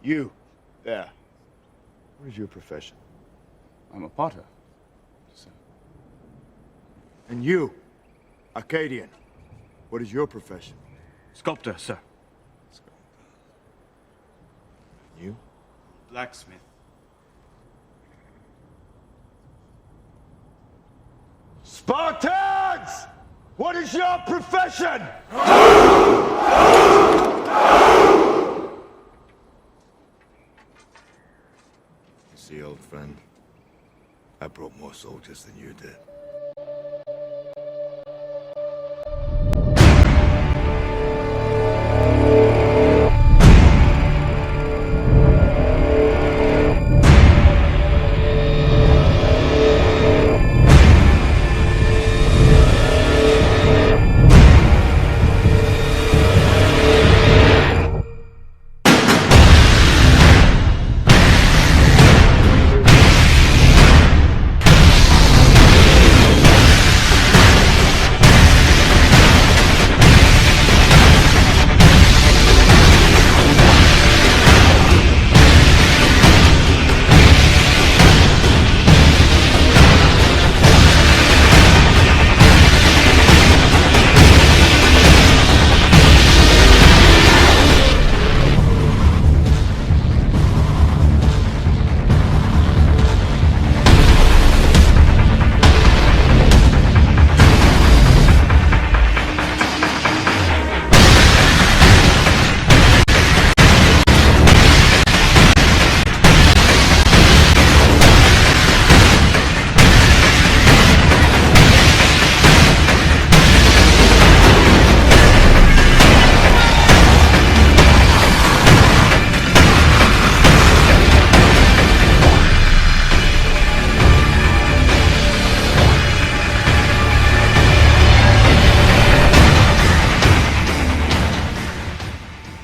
You, there. What is your profession? I'm a potter, sir. And you, Arcadian. What is your profession? Sculptor, sir. You? Blacksmith. Spartans! What is your profession? You see, old friend, I brought more soldiers than you did.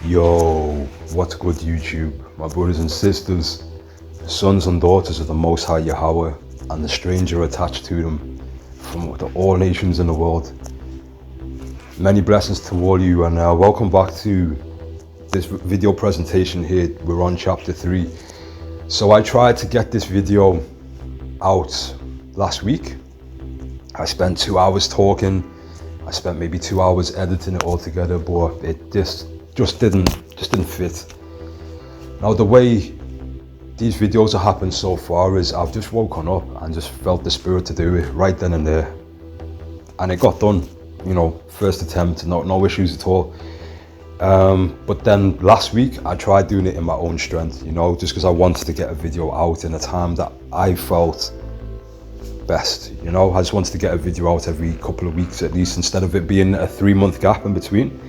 Yo, what's good YouTube? My brothers and sisters, sons and daughters of the Most High Yahweh and the stranger attached to them from all nations in the world. Many blessings to all you, and welcome back to this video presentation here. We're on chapter 3. So I tried to get this video out last week. I spent 2 hours talking. I spent maybe 2 hours editing it all together, but it just didn't fit. Now the way these videos have happened so far is I've just woken up and just felt the spirit to do it right then and there, and it got done. You know, first attempt, no issues at all. But then last week I tried doing it in my own strength, you know, just because I wanted to get a video out in a time that I felt best. You know, I just wanted to get a video out every couple of weeks at least, instead of it being a 3-month gap in between.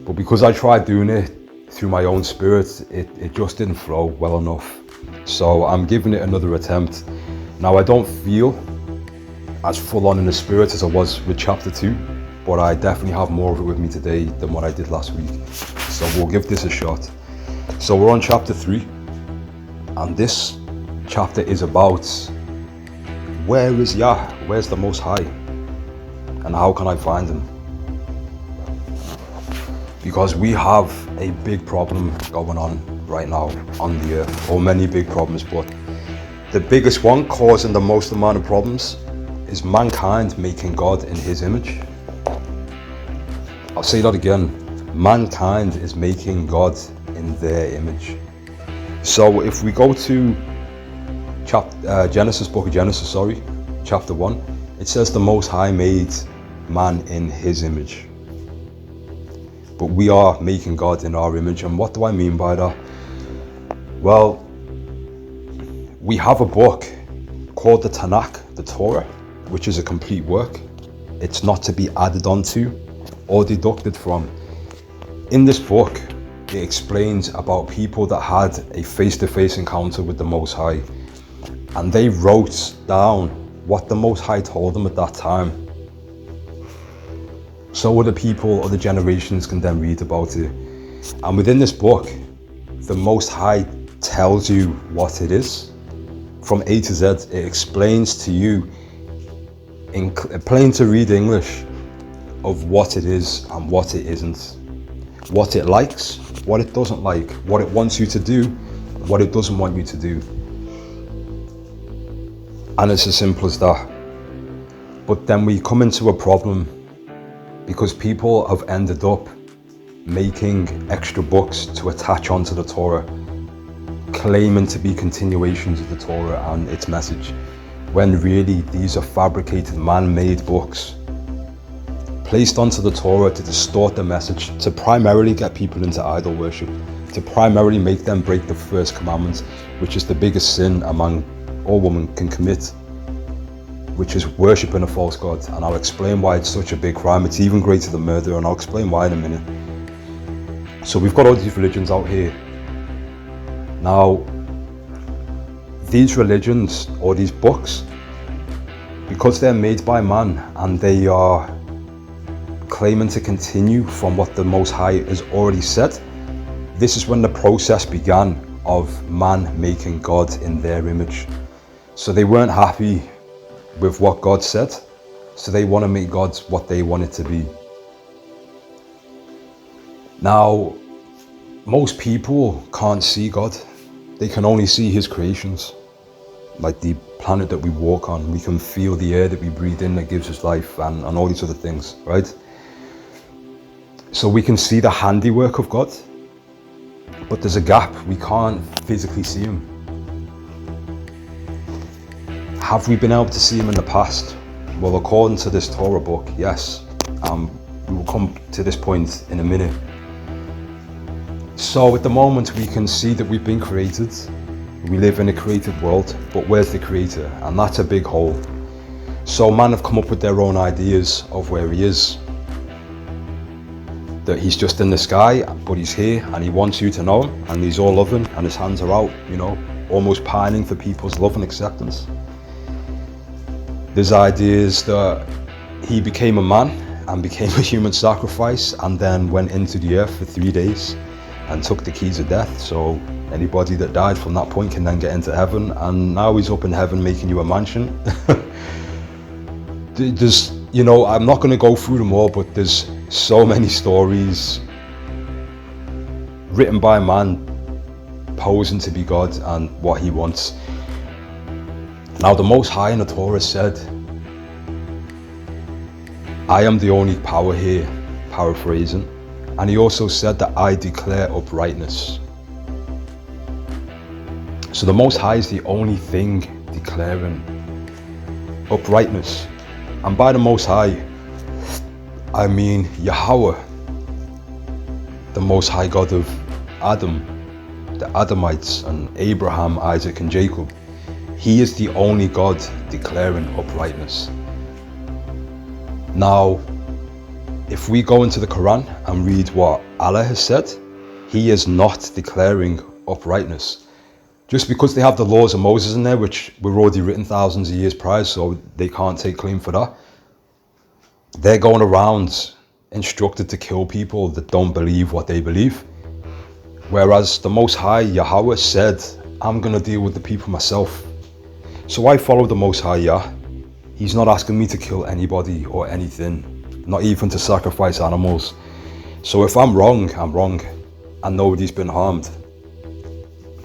But because I tried doing it through my own spirit, it just didn't flow well enough. So I'm giving it another attempt. Now I don't feel as full on in the spirit as I was with chapter 2, but I definitely have more of it with me today than what I did last week. So we'll give this a shot. So we're on chapter 3, and this chapter is about where is YAH, where's the Most High, and how can I find him? Because we have a big problem going on right now on the earth, or many big problems, but the biggest one causing the most amount of problems is mankind making God in his image. I'll say that again. Mankind is making God in their image. So if we go to book of Genesis, chapter 1, it says the Most High made man in his image. But we are making God in our image. And what do I mean by that? Well, we have a book called the Tanakh, the Torah, which is a complete work. It's not to be added onto or deducted from. In this book, it explains about people that had a face-to-face encounter with the Most High, and they wrote down what the Most High told them at that time, so other people, other generations can then read about it. And within this book, the Most High tells you what it is. From A to Z, it explains to you in plain to read English of what it is and what it isn't, what it likes what it doesn't like, what it wants you to do, what it doesn't want you to do. And it's as simple as that. But then we come into a problem because people have ended up making extra books to attach onto the Torah, claiming to be continuations of the Torah and its message, when really these are fabricated, man-made books placed onto the Torah to distort the message, to primarily get people into idol worship, to primarily make them break the first commandment, which is the biggest sin a man or woman can commit, which is worshipping a false god. And I'll explain why it's such a big crime. It's even greater than murder, and I'll explain why in a minute. So we've got all these religions out here. Now, these religions or these books, because they're made by man and they are claiming to continue from what the Most High has already said, this is when the process began of man making God in their image. So they weren't happy with what God said, so they want to make God what they want it to be. Now, most people can't see God. They can only see his creations, like the planet that we walk on. We can feel the air that we breathe in that gives us life, and all these other things, right? So we can see the handiwork of God, but there's a gap. We can't physically see him. Have we been able to see him in the past? Well, according to this Torah book, yes. We will come to this point in a minute. So at the moment we can see that we've been created. We live in a created world, but where's the creator? And that's a big hole. So man have come up with their own ideas of where he is. That he's just in the sky, but he's here and he wants you to know him, and he's all loving and his hands are out, you know, almost pining for people's love and acceptance. There's ideas that he became a man and became a human sacrifice and then went into the earth for 3 days and took the keys of death. So anybody that died from that point can then get into heaven, and now he's up in heaven making you a mansion. There's, you know, I'm not going to go through them all, but there's so many stories written by man posing to be God and what he wants. Now the Most High in the Torah said, I am the only power here, paraphrasing. And he also said that I declare uprightness. So the Most High is the only thing declaring uprightness. And by the Most High, I mean Yahweh, the Most High God of Adam, the Adamites, and Abraham, Isaac, and Jacob. He is the only God declaring uprightness. Now, if we go into the Quran and read what Allah has said, he is not declaring uprightness. Just because they have the laws of Moses in there, which were already written thousands of years prior, so they can't take claim for that. They're going around instructed to kill people that don't believe what they believe. Whereas the Most High, Yahweh, said, I'm going to deal with the people myself. So I follow the Most High, Yah. He's not asking me to kill anybody or anything, not even to sacrifice animals. So if I'm wrong, I'm wrong, and nobody's been harmed.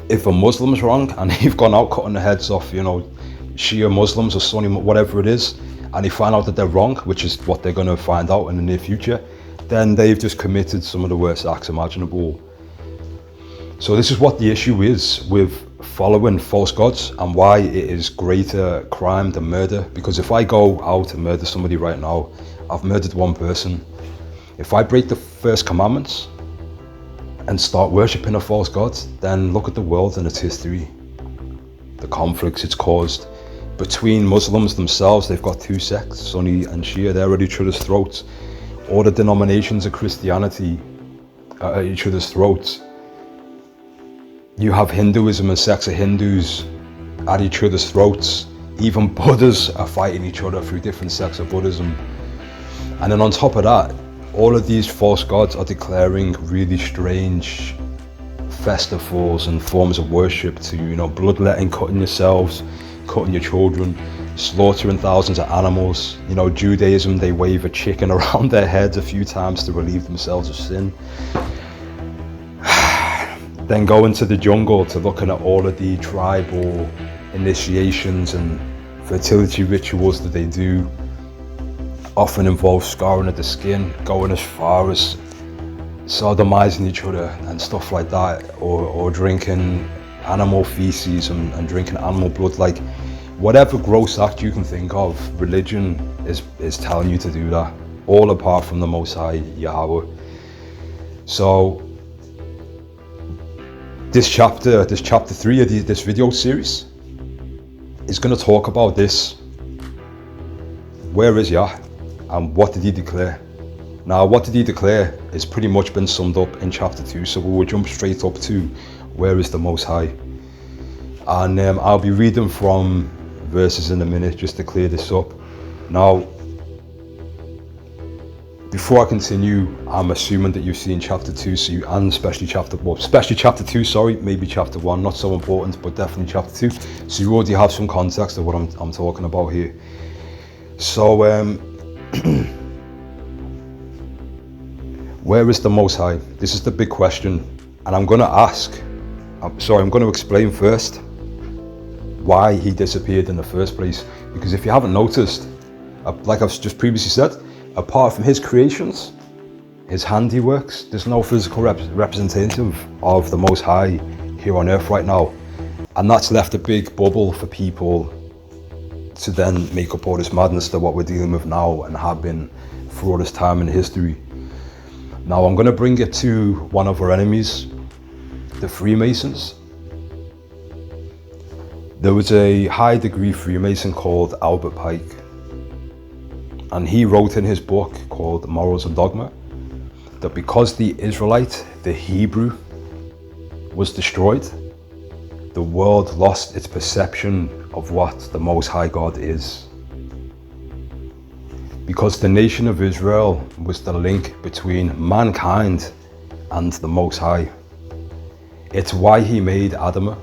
If a Muslim's wrong and they've gone out cutting the heads off, you know, Shia Muslims or Sunni, whatever it is, and they find out that they're wrong, which is what they're going to find out in the near future, then they've just committed some of the worst acts imaginable. So this is what the issue is with following false gods, and why it is greater crime than murder. Because if I go out and murder somebody right now, I've murdered one person. If I break the first commandments and start worshipping a false god, then look at the world and its history. The conflicts it's caused between Muslims themselves. They've got two sects, Sunni and Shia. They're at each other's throats. All the denominations of Christianity are at each other's throats. You have Hinduism and sects of Hindus at each other's throats. Even Buddhas are fighting each other through different sects of Buddhism. And then on top of that, all of these false gods are declaring really strange festivals and forms of worship to, you know, bloodletting, cutting yourselves, cutting your children, slaughtering thousands of animals. You know, Judaism, they wave a chicken around their heads a few times to relieve themselves of sin. then go into the jungle to looking at all of the tribal initiations and fertility rituals that they do. Often involve scarring of the skin, going as far as sodomizing each other and stuff like that, or drinking animal feces and drinking animal blood. Like, whatever gross act you can think of, religion is telling you to do that, all apart from the Most High Yahweh. So this chapter 3 of this video series is going to talk about this. Where is YAH and what did he declare? Now, what did he declare is pretty much been summed up in chapter 2, so we will jump straight up to where is the Most High. And I'll be reading from verses in a minute just to clear this up. Now, before I continue, I'm assuming that you've seen chapter 2, and especially chapter 2, sorry, maybe chapter 1, not so important, but definitely chapter 2. So you already have some context of what I'm talking about here. So, where is the Most High? This is the big question. And I'm going to explain first why he disappeared in the first place. Because if you haven't noticed, like I've just previously said, apart from his creations, his handiworks, there's no physical representative of the Most High here on earth right now. And that's left a big bubble for people to then make up all this madness that what we're dealing with now and have been for all this time in history. Now I'm going to bring it to one of our enemies, the Freemasons. There was a high degree Freemason called Albert Pike, and he wrote in his book called Morals and Dogma that because the Israelite, the Hebrew, was destroyed, the world lost its perception of what the Most High God is. Because the nation of Israel was the link between mankind and the Most High. It's why he made Adam.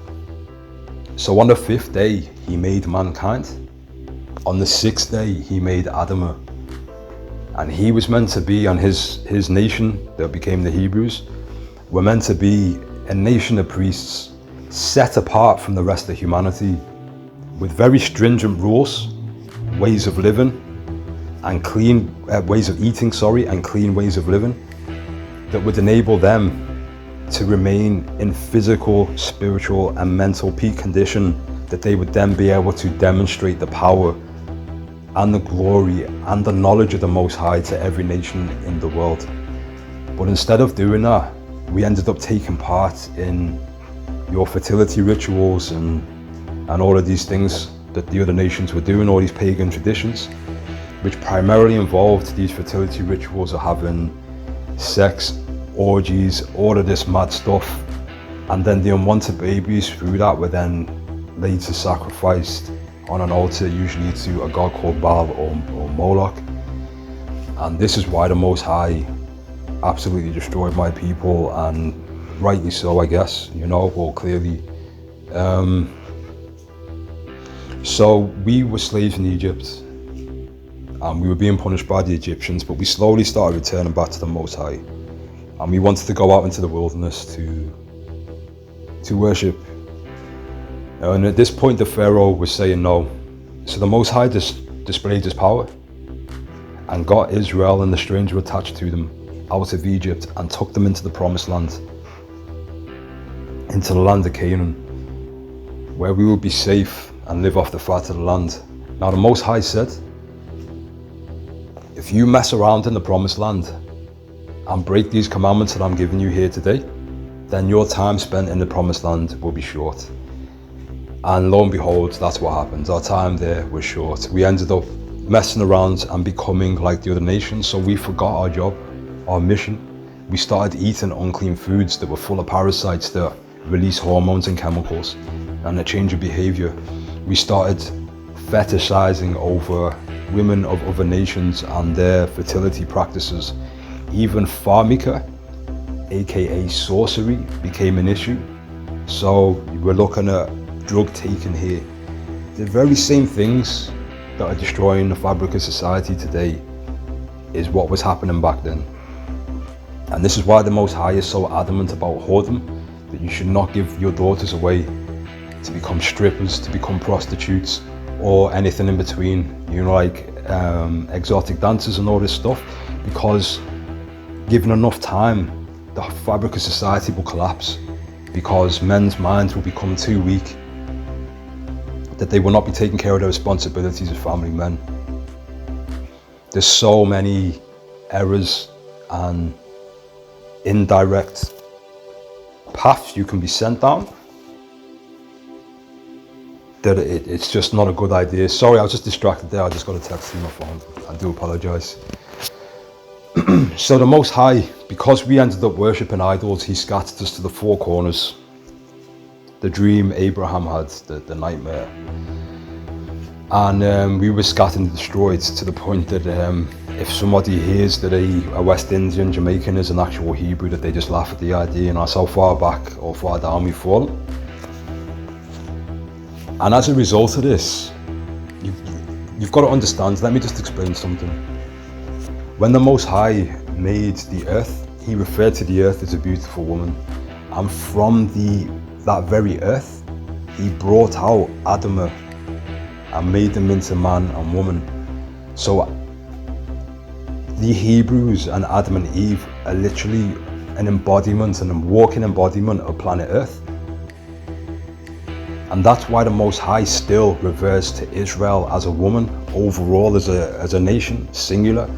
So on the 5th day, he made mankind. On the 6th day, he made Adam. And he was meant to be, on his nation that became the Hebrews, were meant to be a nation of priests set apart from the rest of humanity with very stringent rules, ways of living, and clean ways of eating, and clean ways of living that would enable them to remain in physical, spiritual, and mental peak condition, that they would then be able to demonstrate the power and the glory and the knowledge of the Most High to every nation in the world. But instead of doing that, we ended up taking part in your fertility rituals and all of these things that the other nations were doing, all these pagan traditions, which primarily involved these fertility rituals of having sex, orgies, all of this mad stuff. And then the unwanted babies through that were then later sacrificed on an altar, usually to a god called Baal or Moloch. And this is why the Most High absolutely destroyed my people, and rightly so, I guess, well, clearly. So we were slaves in Egypt, and we were being punished by the Egyptians, but we slowly started returning back to the Most High, and we wanted to go out into the wilderness to worship. And at this point, the Pharaoh was saying no. So the Most High displayed his power and got Israel and the stranger attached to them out of Egypt and took them into the promised land, into the land of Canaan, where we would be safe and live off the fat of the land. Now the Most High said, if you mess around in the promised land and break these commandments that I'm giving you here today, then your time spent in the promised land will be short. And lo and behold, that's what happened. Our time there was short. We ended up messing around and becoming like the other nations, so we forgot our job, our mission. We started eating unclean foods that were full of parasites that release hormones and chemicals, and a change of behavior. We started fetishizing over women of other nations and their fertility practices. Even pharmaca, aka sorcery, became an issue. So we're looking at drug taking here. The very same things that are destroying the fabric of society today is what was happening back then. And this is why the Most High is so adamant about whoredom, that you should not give your daughters away to become strippers, to become prostitutes, or anything in between, you know, like exotic dancers and all this stuff, because given enough time, the fabric of society will collapse, because men's minds will become too weak, that they will not be taking care of their responsibilities as family men. There's so many errors and indirect paths you can be sent down that it's just not a good idea. Sorry, I was just distracted there. I just got a text through my phone. I do apologize. So the Most High, because we ended up worshipping idols, he scattered us to the four corners. The dream Abraham had, the nightmare. And we were scattered and destroyed to the point that if somebody hears that a West Indian Jamaican is an actual Hebrew, that they just laugh at the idea, and that's how far back or far down we've fallen. And as a result of this, you've got to understand, let me just explain something. When the Most High made the earth, he referred to the earth as a beautiful woman. And from that very earth, he brought out Adam and made them into man and woman. So the Hebrews and Adam and Eve are literally an embodiment and a walking embodiment of planet Earth. And that's why the Most High still refers to Israel as a woman, overall as a nation, singular.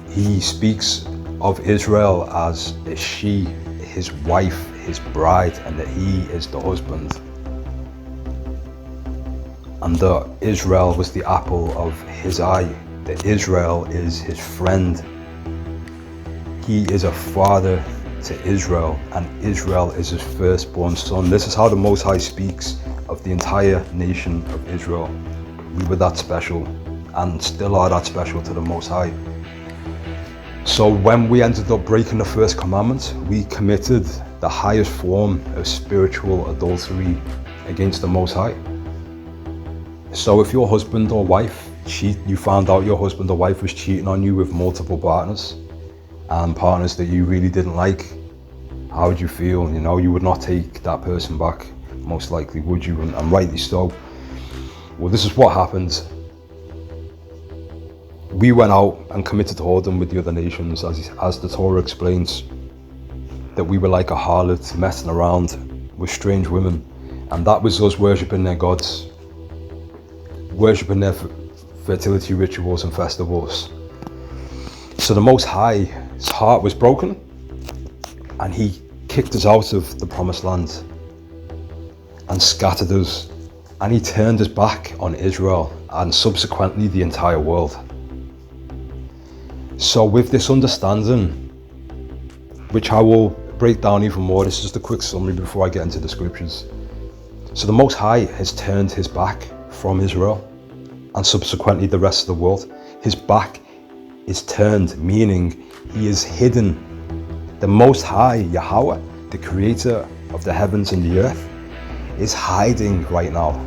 He speaks of Israel as a she, his wife, his bride, and that he is the husband. And that Israel was the apple of his eye, that Israel is his friend. He is a father to Israel, and Israel is his firstborn son. This is how the Most High speaks of the entire nation of Israel. We were that special, and still are that special to the Most High. So when we ended up breaking the first commandment, we committed the highest form of spiritual adultery against the Most High. So if your husband or wife you found out your husband or wife was cheating on you with multiple partners, and partners that you really didn't like, how would you feel? You know, you would not take that person back, most likely, would you? And rightly so. Well, this is what happened. We went out and committed whoredom with the other nations, as the Torah explains, that we were like a harlot messing around with strange women, and that was us worshipping their gods, worshipping their fertility rituals and festivals. So the Most High, his heart was broken, and he kicked us out of the promised land and scattered us, and he turned his back on Israel and subsequently the entire world. So with this understanding, which I will break down even more, this is just a quick summary before I get into the scriptures. So the Most High has turned his back from Israel and subsequently the rest of the world. His back is turned, meaning he is hidden. The Most High, Yahweh, the creator of the heavens and the earth, is hiding right now.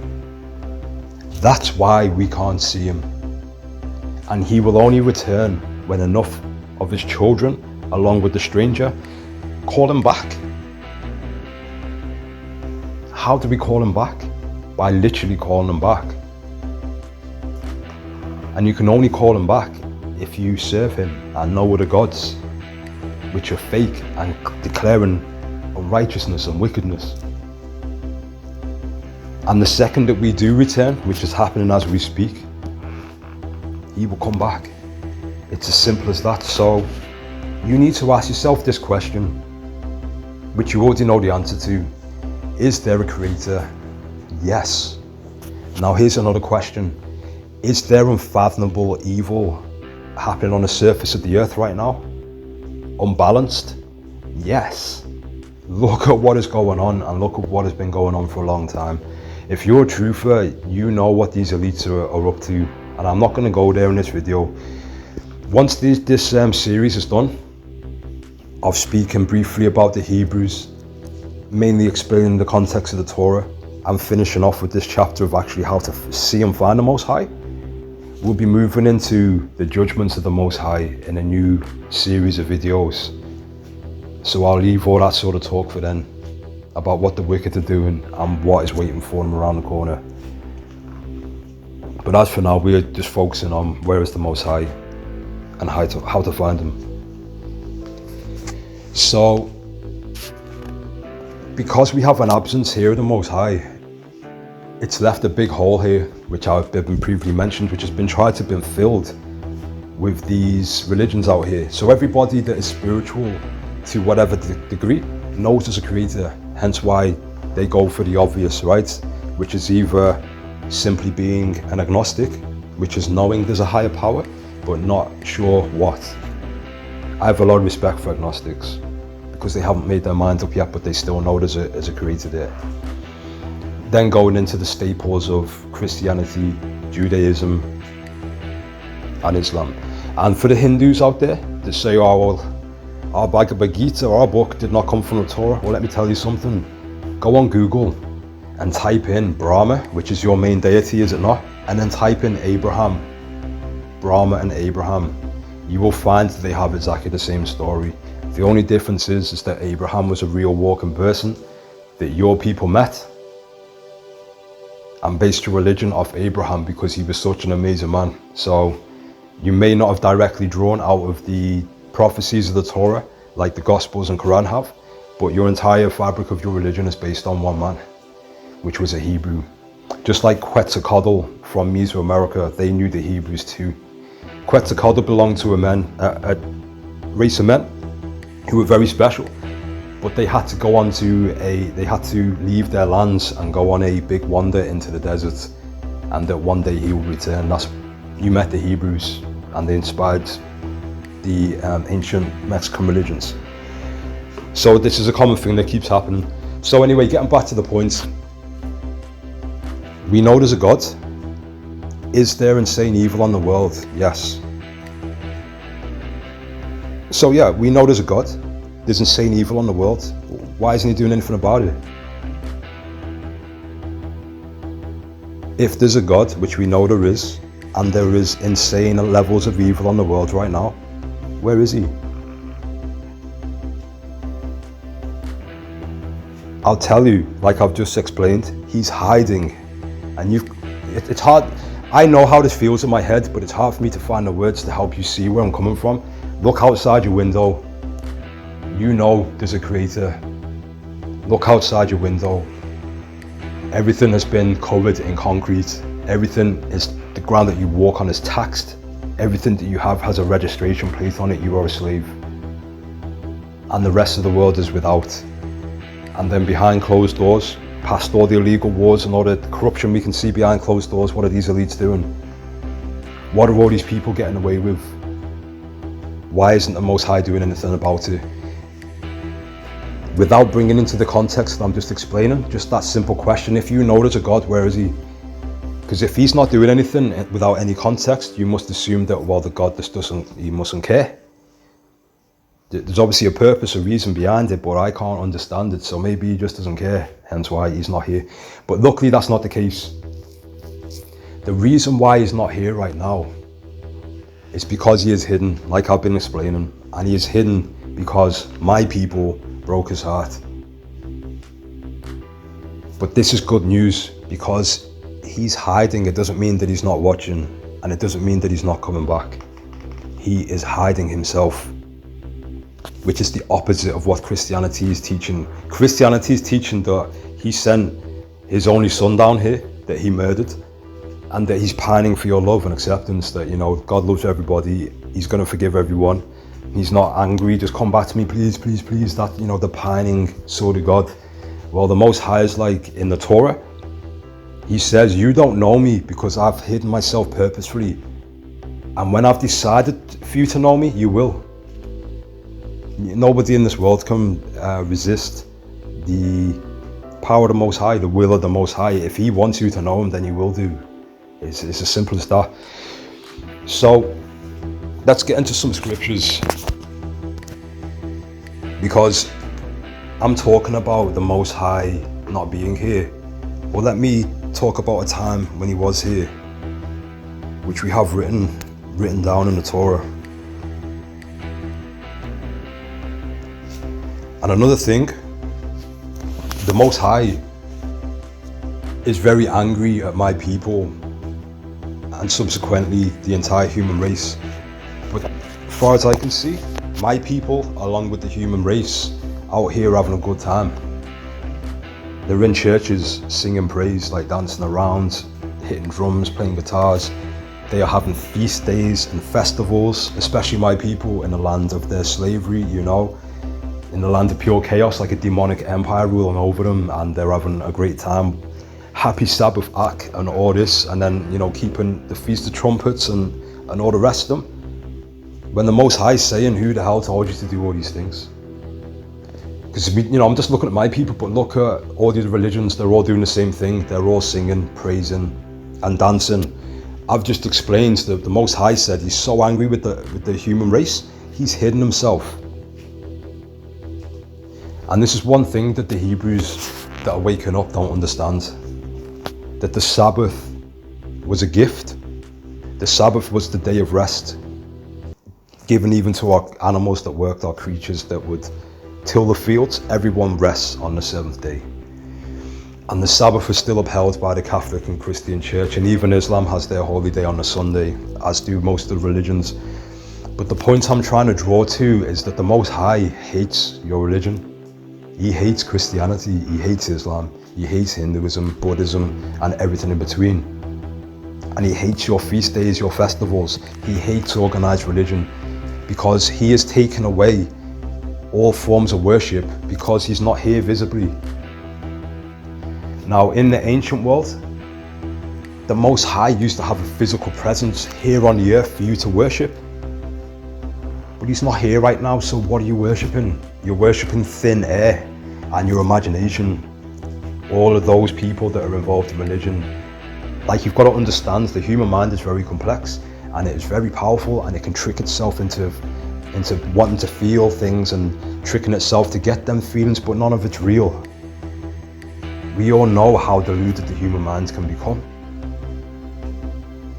That's why we can't see him. And he will only return when enough of his children, along with the stranger, call him back. How do we call him back? By literally calling him back. And you can only call him back if you serve him and no other gods, which are fake and declaring unrighteousness and wickedness. And the second that we do return, which is happening as we speak, he will come back. It's as simple as that. So you need to ask yourself this question, which you already know the answer to. Is there a creator? Yes. Now here's another question. Is there unfathomable evil happening on the surface of the earth right now? Unbalanced? Yes. Look at what is going on, and look at what has been going on for a long time. If you're a truther, you know what these elites are up to, and I'm not going to go there in this video. Once this series is done of speaking briefly about the Hebrews, mainly explaining the context of the Torah, and finishing off with this chapter of actually how to see and find the Most High, we'll be moving into the judgments of the Most High in a new series of videos. So I'll leave all that sort of talk for then, about what the wicked are doing and what is waiting for them around the corner. But as for now, we're just focusing on where is the Most High and how to find him. So, because we have an absence here of the Most High, it's left a big hole here, which I've been previously mentioned, which has been tried to be filled with these religions out here. So everybody that is spiritual to whatever degree knows there's a creator, hence why they go for the obvious, right? Which is either simply being an agnostic, which is knowing there's a higher power, but not sure what. I have a lot of respect for agnostics, because they haven't made their mind up yet, but they still know there's a creator there. Then going into the staples of Christianity, Judaism, and Islam. And for the Hindus out there that say, oh, well, our Bhagavad Gita, our book did not come from the Torah. Well, let me tell you something. Go on Google and type in Brahma, which is your main deity, is it not? And then type in Abraham, Brahma and Abraham. You will find that they have exactly the same story. The only difference is that Abraham was a real walking person that your people met and based your religion off Abraham because he was such an amazing man. So you may not have directly drawn out of the prophecies of the Torah like the Gospels and Quran have, but your entire fabric of your religion is based on one man, which was a Hebrew. Just like Quetzalcoatl from Mesoamerica, they knew the Hebrews too. Quetzalcoatl belonged to a race of men who were very special, but they had to go on to they had to leave their lands and go on a big wander into the desert, and that one day he will return. You met the Hebrews, and they inspired the ancient Mexican religions. So this is a common thing that keeps happening. So anyway, getting back to the point, we know there's a God. Is there insane evil on the world? Yes. So yeah, we know there's a God. There's insane evil on the world. Why isn't he doing anything about it? If there's a God, which we know there is, and there is insane levels of evil on the world right now, where is he? I'll tell you, like I've just explained, he's hiding. And it's hard. I know how this feels in my head, but it's hard for me to find the words to help you see where I'm coming from. Look outside your window. You know there's a creator. Look outside your window. Everything has been covered in concrete. Everything is, the ground that you walk on is taxed. Everything that you have has a registration plate on it. You are a slave. And the rest of the world is without. And then behind closed doors, past all the illegal wars and all the corruption we can see behind closed doors, what are these elites doing? What are all these people getting away with? Why isn't the Most High doing anything about it? Without bringing into the context that I'm just explaining, just that simple question, if you know there's a God, where is he? Because if he's not doing anything without any context, you must assume that, well, the God he mustn't care. There's obviously a purpose, a reason behind it, but I can't understand it, so maybe he just doesn't care, hence why he's not here. But luckily that's not the case. The reason why he's not here right now is because he is hidden, like I've been explaining, and he is hidden because my people broke his heart. But this is good news, because he's hiding. It doesn't mean that he's not watching, and it doesn't mean that he's not coming back. He is hiding himself, which is the opposite of what Christianity is teaching. Christianity is teaching that he sent his only son down here that he murdered, and that he's pining for your love and acceptance, that, you know, God loves everybody, he's going to forgive everyone, he's not angry, just come back to me, please, please, please, that, you know, the pining sort of God. Well, the Most High is like in the Torah, he says, you don't know me because I've hidden myself purposefully, and when I've decided for you to know me, you will. Nobody in this world can resist the power of the Most High, the will of the Most High. If he wants you to know him, then he will do. It's as simple as that. So let's get into some scriptures, because I'm talking about the Most High not being here. Well, let me talk about a time when he was here, which we have written down in the Torah. And another thing, the Most High is very angry at my people and subsequently the entire human race. But as far as I can see, my people, along with the human race, out here having a good time. They're in churches singing praise, like dancing around, hitting drums, playing guitars. They are having feast days and festivals, especially my people in the land of their slavery, you know, in the land of pure chaos, like a demonic empire ruling over them, and they're having a great time. Happy Sabbath act and all this, and then, you know, keeping the Feast of Trumpets and all the rest of them. When the Most High is saying, who the hell told you to do all these things? Because, you know, I'm just looking at my people, but look at all the other religions, they're all doing the same thing. They're all singing, praising and dancing. I've just explained that the Most High said he's so angry with the human race, he's hidden himself. And this is one thing that the Hebrews that are waking up don't understand. That the Sabbath was a gift. The Sabbath was the day of rest, given even to our animals that worked, our creatures that would till the fields. Everyone rests on the seventh day. And the Sabbath is still upheld by the Catholic and Christian Church, and even Islam has their holy day on a Sunday, as do most of the religions. But the point I'm trying to draw to is that the Most High hates your religion. He hates Christianity, he hates Islam, he hates Hinduism, Buddhism, and everything in between. And he hates your feast days, your festivals. He hates organized religion because he has taken away all forms of worship because he's not here visibly. Now, in the ancient world, the Most High used to have a physical presence here on the earth for you to worship. But he's not here right now, so what are you worshipping? You're worshipping thin air and your imagination. All of those people that are involved in religion. Like, you've got to understand, the human mind is very complex and it is very powerful, and it can trick itself into wanting to feel things and tricking itself to get them feelings, but none of it's real. We all know how deluded the human mind can become.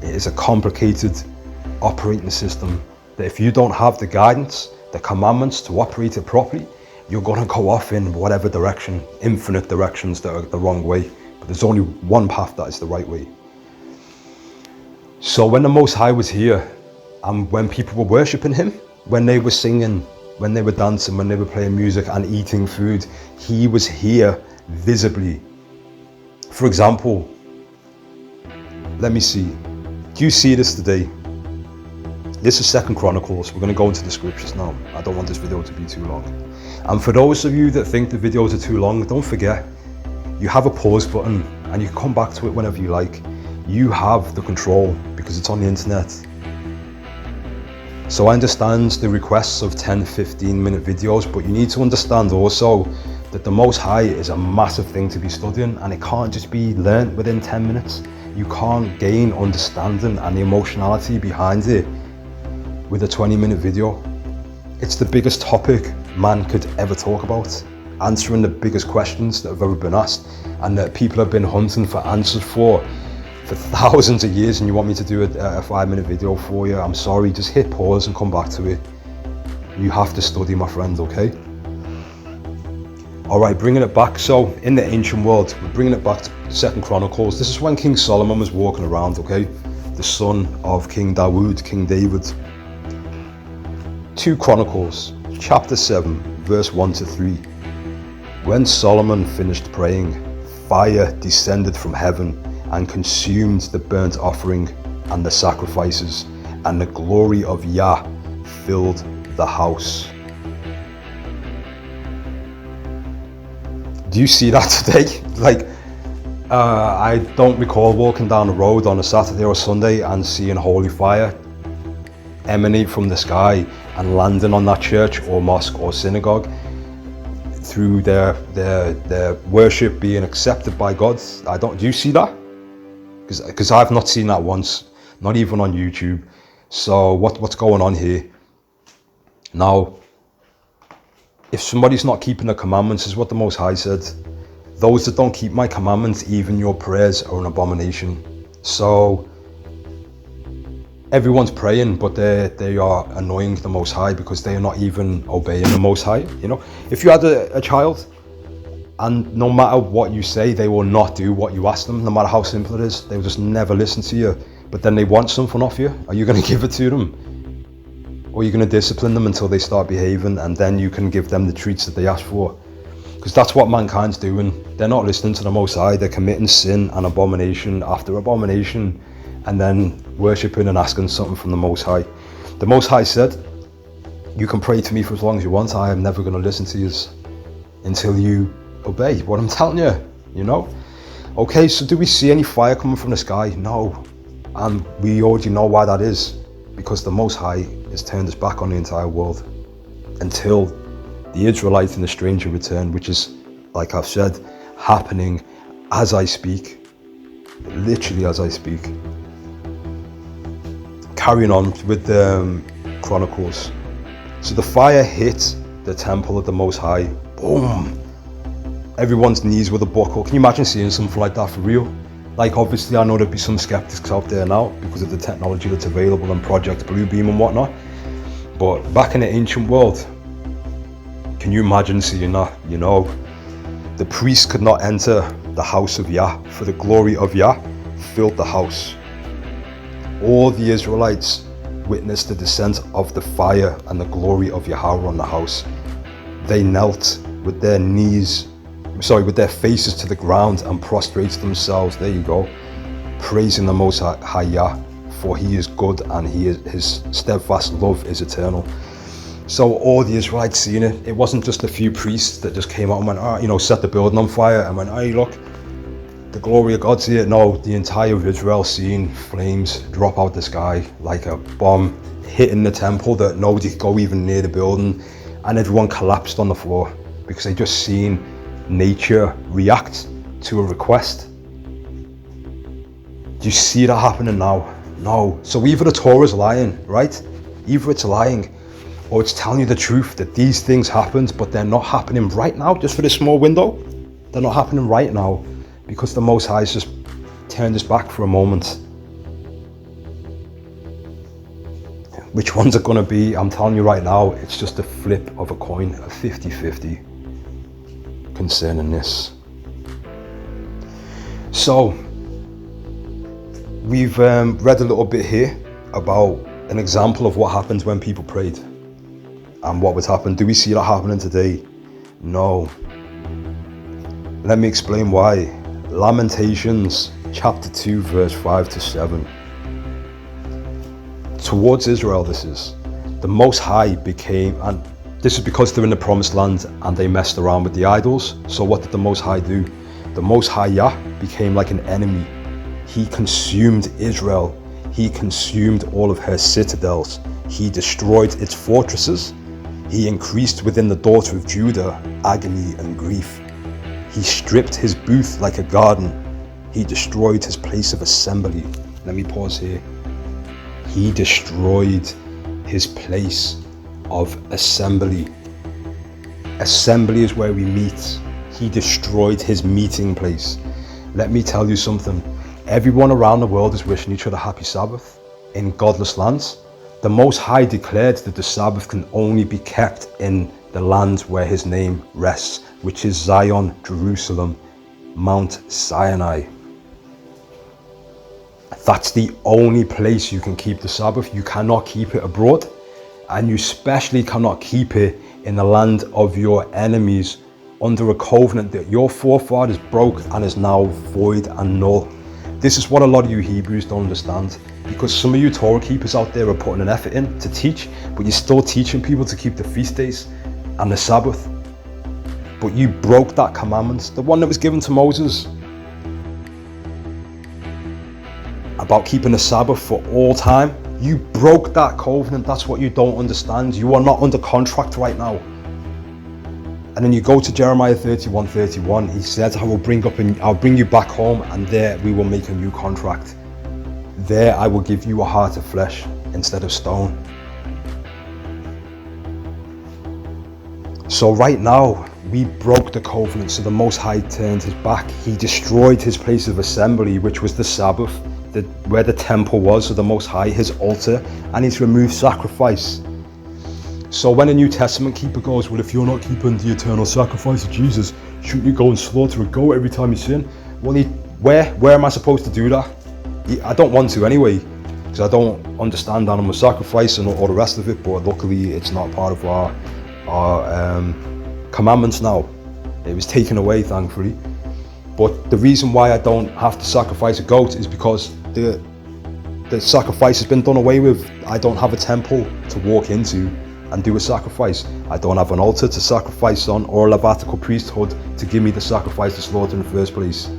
It is a complicated operating system that if you don't have the guidance, the commandments to operate it properly, you're going to go off in whatever direction, infinite directions that are the wrong way. But there's only one path that is the right way. So when the Most High was here, and when people were worshipping him, when they were singing, when they were dancing, when they were playing music and eating food, he was here visibly. For example, let me see. Do you see this today? This is 2 Chronicles. We're going to go into the scriptures now. I don't want this video to be too long. And for those of you that think the videos are too long, don't forget, you have a pause button and you can come back to it whenever you like. You have the control because it's on the internet. So I understand the requests of 10-15 minute videos, but you need to understand also that the Most High is a massive thing to be studying, and it can't just be learnt within 10 minutes. You can't gain understanding and the emotionality behind it with a 20-minute video. It's the biggest topic man could ever talk about, answering the biggest questions that have ever been asked and that people have been hunting for answers for thousands of years, and you want me to do a 5-minute video for you. I'm sorry, just hit pause and come back to it. You have to study, my friend, okay? All right, bringing it back. So in the ancient world, we're bringing it back to 2 Chronicles. This is when King Solomon was walking around, okay? The son of King Dawood, King David. 2 Chronicles, chapter 7, verse 1-3. When Solomon finished praying, fire descended from heaven and consumed the burnt offering and the sacrifices, and the glory of YAH filled the house. Do you see that today? Like, I don't recall walking down the road on a Saturday or Sunday and seeing holy fire emanate from the sky and landing on that church or mosque or synagogue through their worship being accepted by God. Do you see that? Because I've not seen that once, not even on YouTube. So what's going on here? Now, if somebody's not keeping the commandments, is what the Most High said. Those that don't keep my commandments, even your prayers are an abomination. So everyone's praying, but they are annoying the Most High because they are not even obeying the Most High. You know, if you had a child, and no matter what you say, they will not do what you ask them, no matter how simple it is. They will just never listen to you. But then they want something off you. Are you going to give it to them? Or are you going to discipline them until they start behaving, and then you can give them the treats that they ask for? Because that's what mankind's doing. They're not listening to the Most High. They're committing sin and abomination after abomination, and then worshipping and asking something from the Most High. The Most High said, you can pray to me for as long as you want. I am never going to listen to you until you obey what I'm telling you, you know? Okay, so do we see any fire coming from the sky? No. And we already know why that is. Because the Most High has turned his back on the entire world until the Israelites and the stranger return, which is, like I've said, happening as I speak. Literally as I speak. Carrying on with the Chronicles. So the fire hit the temple of the Most High. Boom! Everyone's knees were the buckle. Can you imagine seeing something like that for real? Like, obviously, I know there'd be some skeptics out there now because of the technology that's available and Project Bluebeam and whatnot. But back in the ancient world, can you imagine seeing that? You know, the priest could not enter the house of YAH, for the glory of YAH filled the house. All the Israelites witnessed the descent of the fire and the glory of Yahweh on the house. They knelt with their faces to the ground and prostrated themselves, there you go, praising the Most High Yah, for he is good and his steadfast love is eternal. So all the Israelites seeing it. It wasn't just a few priests that just came out and went, set the building on fire and went, hey, look, the glory of God's here. No, the entire of Israel seeing flames drop out the sky like a bomb hitting the temple that nobody could go even near the building, and everyone collapsed on the floor because they just seen nature react to a request. Do you see that happening now? No. So either the Torah is lying, right? Either it's lying, or it's telling you the truth that these things happened, but they're not happening right now, just for this small window. They're not happening right now because the Most High has just turned his back for a moment. Which one's it going to be? I'm telling you right now, it's just a flip of a coin, a 50-50 concerning this. So, we've read a little bit here about an example of what happened when people prayed and what would happen. Do we see that happening today? No. Let me explain why. Lamentations chapter 2 verse 5 to 7. Towards Israel this is. The Most High became, and this is because they're in the promised land and they messed around with the idols. So what did the Most High do? The Most High Yah became like an enemy. He consumed Israel. He consumed all of her citadels. He destroyed its fortresses. He increased within the daughter of Judah agony and grief. He stripped his booth like a garden. He destroyed his place of assembly. Let me pause here. He destroyed his place of assembly. Assembly is where we meet. He destroyed his meeting place. Let me tell you something. Everyone around the world is wishing each other happy Sabbath in godless lands. The Most High declared that the Sabbath can only be kept in the land where his name rests, which is Zion, Jerusalem, Mount Sinai. That's the only place you can keep the Sabbath. You cannot keep it abroad, and you especially cannot keep it in the land of your enemies under a covenant that your forefathers broke and is now void and null. This is what a lot of you Hebrews don't understand, because some of you Torah keepers out there are putting an effort in to teach, but you're still teaching people to keep the feast days and the Sabbath. But you broke that commandment, the one that was given to Moses, about keeping the Sabbath for all time. You broke that covenant. That's what you don't understand. You are not under contract right now. And then you go to Jeremiah 31:31. He says, I'll bring you back home, and there we will make a new contract. There I will give you a heart of flesh instead of stone. So right now, we broke the covenant, so the Most High turned his back. He destroyed his place of assembly, which was the Sabbath where the temple was of the Most High, his altar, and he's removed sacrifice. So when a New Testament keeper goes, well, if you're not keeping the eternal sacrifice of Jesus, shouldn't you go and slaughter a goat every time you sin? Well, where am I supposed to do that? I don't want to anyway, because I don't understand animal sacrifice and all the rest of it, but luckily it's not part of our commandments now. It was taken away, thankfully. But the reason why I don't have to sacrifice a goat is because the sacrifice has been done away with. I don't have a temple to walk into and do a sacrifice. I don't have an altar to sacrifice on, or a Levitical priesthood to give me the sacrifice to slaughter in the first place.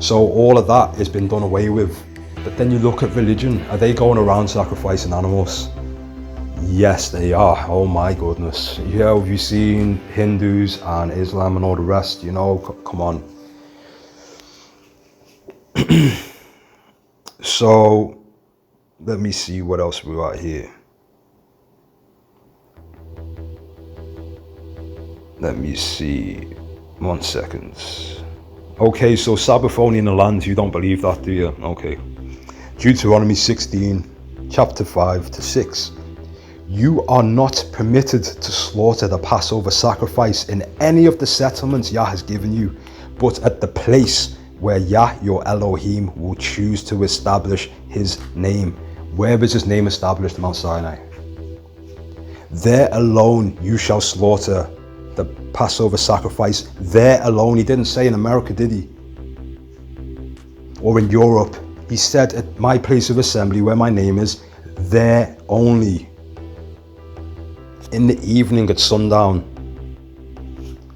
So all of that has been done away with. But then you look at religion, are they going around sacrificing animals? Yes, they are. Oh my goodness. Yeah, have you seen Hindus and Islam and all the rest? You know, come on. So, let me see what else we got here. Let me see. 1 second. Okay, so Sabbath only in the land. You don't believe that, do you? Okay. Deuteronomy 16, chapter 5 to 6. You are not permitted to slaughter the Passover sacrifice in any of the settlements Yah has given you, but at the place where Yah your Elohim will choose to establish his name. Where is his name established? Mount Sinai. There alone you shall slaughter the Passover sacrifice. There alone. He didn't say in America, did he? Or in Europe. He said at my place of assembly where my name is, there only. In the evening at sundown,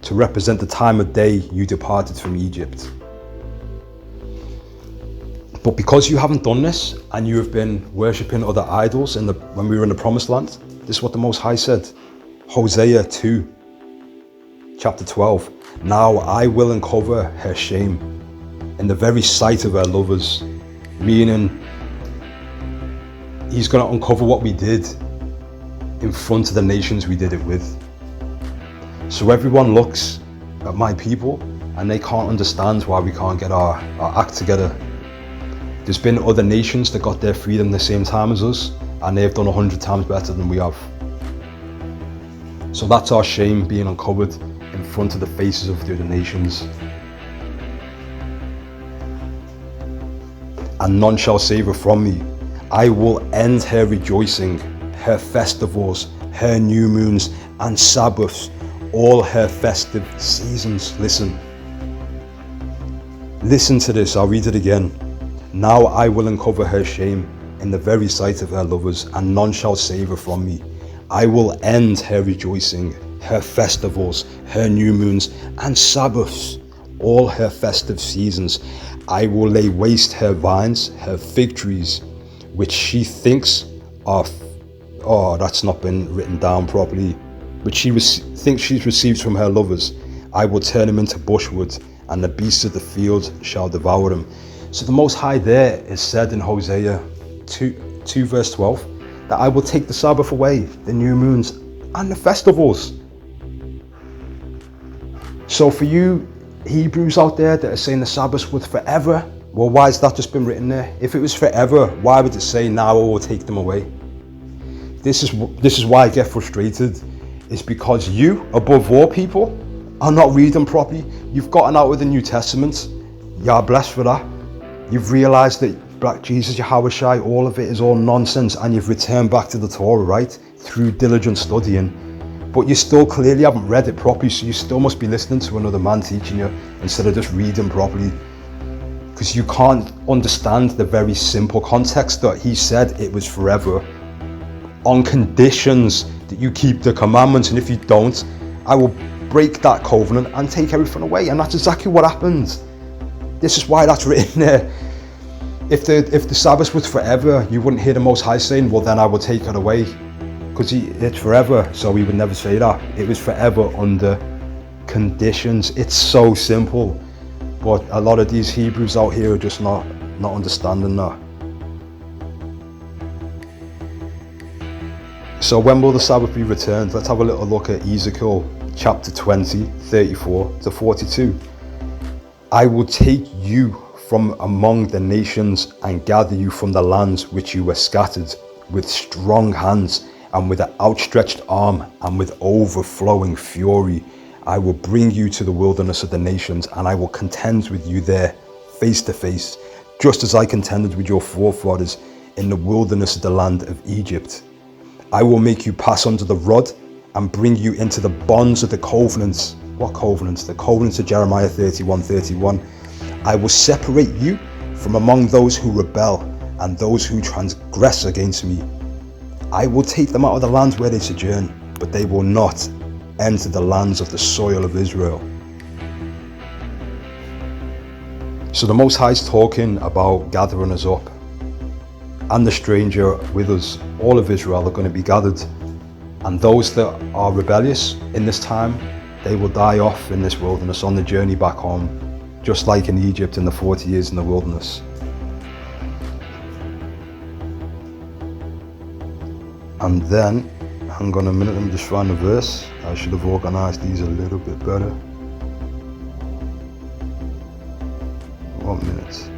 to represent the time of day you departed from Egypt. But because you haven't done this, and you have been worshipping other idols when we were in the promised land, this is what the Most High said. Hosea 2, chapter 12. Now I will uncover her shame in the very sight of her lovers. Meaning, he's going to uncover what we did in front of the nations we did it with. So everyone looks at my people and they can't understand why we can't get our act together. There's been other nations that got their freedom the same time as us, and they've done 100 times better than we have. So that's our shame being uncovered in front of the faces of the other nations. And none shall save her from me. I will end her rejoicing, her festivals, her new moons and Sabbaths, all her festive seasons. Listen to this, I'll read it again. Now I will uncover her shame in the very sight of her lovers, and none shall save her from me. I will end her rejoicing, her festivals, her new moons and Sabbaths, all her festive seasons. I will lay waste her vines, her fig trees, which she thinks are, that's not been written down properly, which she thinks she's received from her lovers. I will turn them into bushwood, and the beasts of the field shall devour them. So the Most High there is said in Hosea 2 verse 12, that I will take the Sabbath away, the new moons and the festivals. So for you Hebrews out there that are saying the Sabbath was forever, well, why has that just been written there? If it was forever, why would it say now I will take them away? This is why I get frustrated. It's because you, above all people, are not reading properly. You've gotten out with the New Testament. You are blessed for that. You've realized that Black Jesus, Yahushai, all of it is all nonsense, and you've returned back to the Torah, right? Through diligent studying. But you still clearly haven't read it properly, so you still must be listening to another man teaching you instead of just reading properly. Because you can't understand the very simple context that he said it was forever, on conditions that you keep the commandments, and if you don't, I will break that covenant and take everything away. And that's exactly what happened. This is why that's written there. If the Sabbath was forever, you wouldn't hear the Most High saying, well, then I will take it away. Because it's forever, so he would never say that. It was forever under conditions. It's so simple. But a lot of these Hebrews out here are just not understanding that. So when will the Sabbath be returned? Let's have a little look at Ezekiel chapter 20, 34 to 42. I will take you from among the nations and gather you from the lands which you were scattered, with strong hands and with an outstretched arm and with overflowing fury. I will bring you to the wilderness of the nations, and I will contend with you there face to face, just as I contended with your forefathers in the wilderness of the land of Egypt. I will make you pass under the rod and bring you into the bonds of the covenants. What covenants? The covenants of Jeremiah 31:31. I will separate you from among those who rebel and those who transgress against me. I will take them out of the lands where they sojourn, but they will not enter the lands of the soil of Israel. So the Most High is talking about gathering us up, and the stranger with us. All of Israel are going to be gathered, and those that are rebellious in this time, they will die off in this wilderness on the journey back home, just like in Egypt in the 40 years in the wilderness. And then, hang on a minute, let me just find the verse. I should have organized these a little bit better. 1 minute.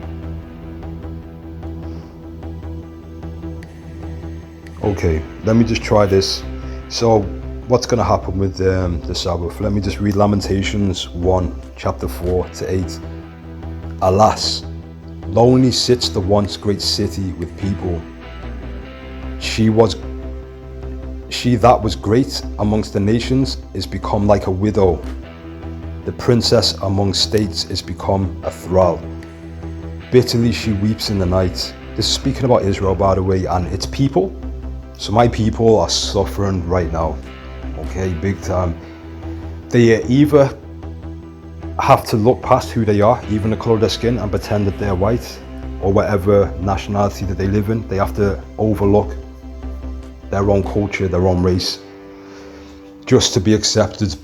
Okay, let me just try this. So, what's going to happen with the Sabbath? Let me just read Lamentations 1, chapter 4 to 8. Alas, lonely sits the once great city with people. She that was great amongst the nations is become like a widow. The princess among states is become a thrall. Bitterly she weeps in the night. This is speaking about Israel, by the way, and its people. So my people are suffering right now. Okay, big time. They either have to look past who they are, even the colour of their skin, and pretend that they're white, or whatever nationality that they live in. They have to overlook their own culture, their own race, just to be accepted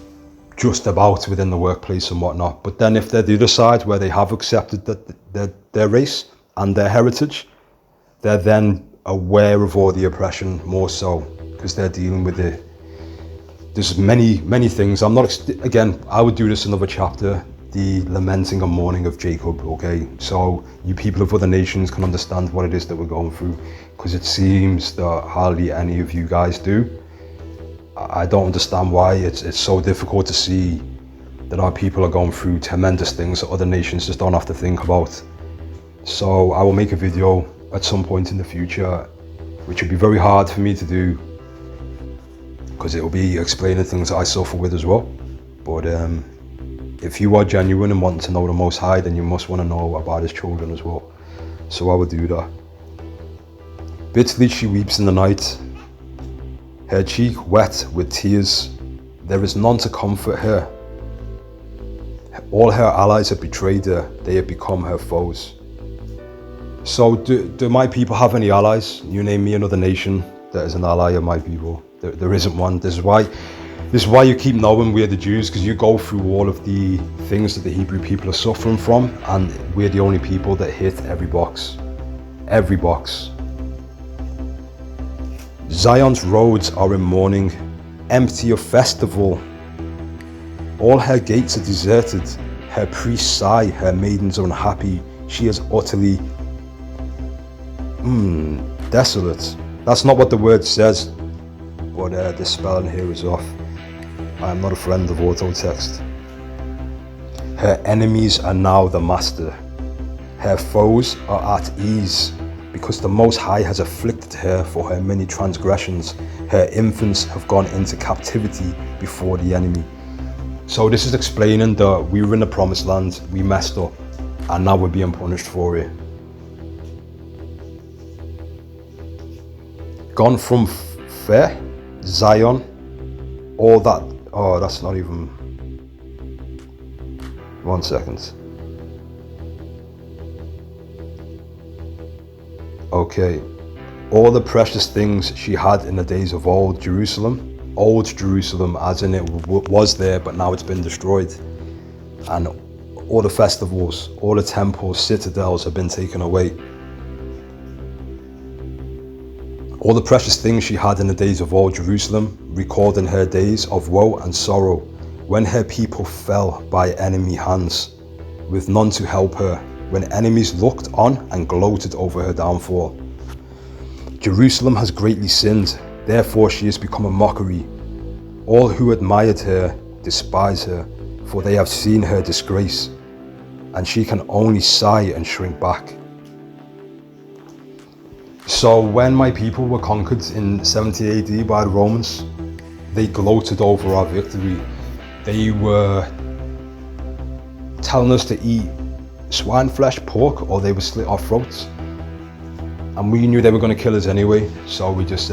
just about within the workplace and whatnot. But then if they're the other side, where they have accepted that their race and their heritage, they're then aware of all the oppression more so, because they're dealing with it. There's many things. I'm not, again, I would do this another chapter, the lamenting and mourning of Jacob, okay? So you people of other nations can understand what it is that we're going through, because it seems that hardly any of you guys do. I don't understand why it's so difficult to see that our people are going through tremendous things that other nations just don't have to think about. So I will make a video at some point in the future, which will be very hard for me to do, because it will be explaining things that I suffer with as well. But if you are genuine and wanting to know the Most High, then you must want to know about his children as well. So I will do that. Bitterly she weeps in the night, her cheek wet with tears. There is none to comfort her. All her allies have betrayed her. They have become her foes. So do my people have any allies? You name me another nation that is an ally of my people. There isn't one. This is why you keep knowing we're the Jews, because you go through all of the things that the Hebrew people are suffering from, and we're the only people that hit every box. Every box. Zion's roads are in mourning, empty of festival. All her gates are deserted. Her priests sigh, her maidens are unhappy. She is utterly desolate. That's not what the word says, but the spelling here is off. I am not a friend of auto text. Her enemies are now the master. Her foes are at ease, because the Most High has afflicted her for her many transgressions. Her infants have gone into captivity before the enemy. So this is explaining that we were in the promised land, we messed up, and now we're being punished for it. Gone from fair, Zion, all that, oh, that's not even, 1 second. Okay, all the precious things she had in the days of old Jerusalem as in it was there, but now it's been destroyed. And all the festivals, all the temples, citadels have been taken away. All the precious things she had in the days of old Jerusalem, recalled in her days of woe and sorrow, when her people fell by enemy hands, with none to help her. when enemies looked on and gloated over her downfall. Jerusalem has greatly sinned, therefore she has become a mockery. All who admired her despise her, for they have seen her disgrace, and she can only sigh and shrink back. So when my people were conquered in 70 AD by the Romans, they gloated over our victory. They were telling us to eat swine flesh, pork, or they would slit our throats. And we knew they were going to kill us anyway, so we just said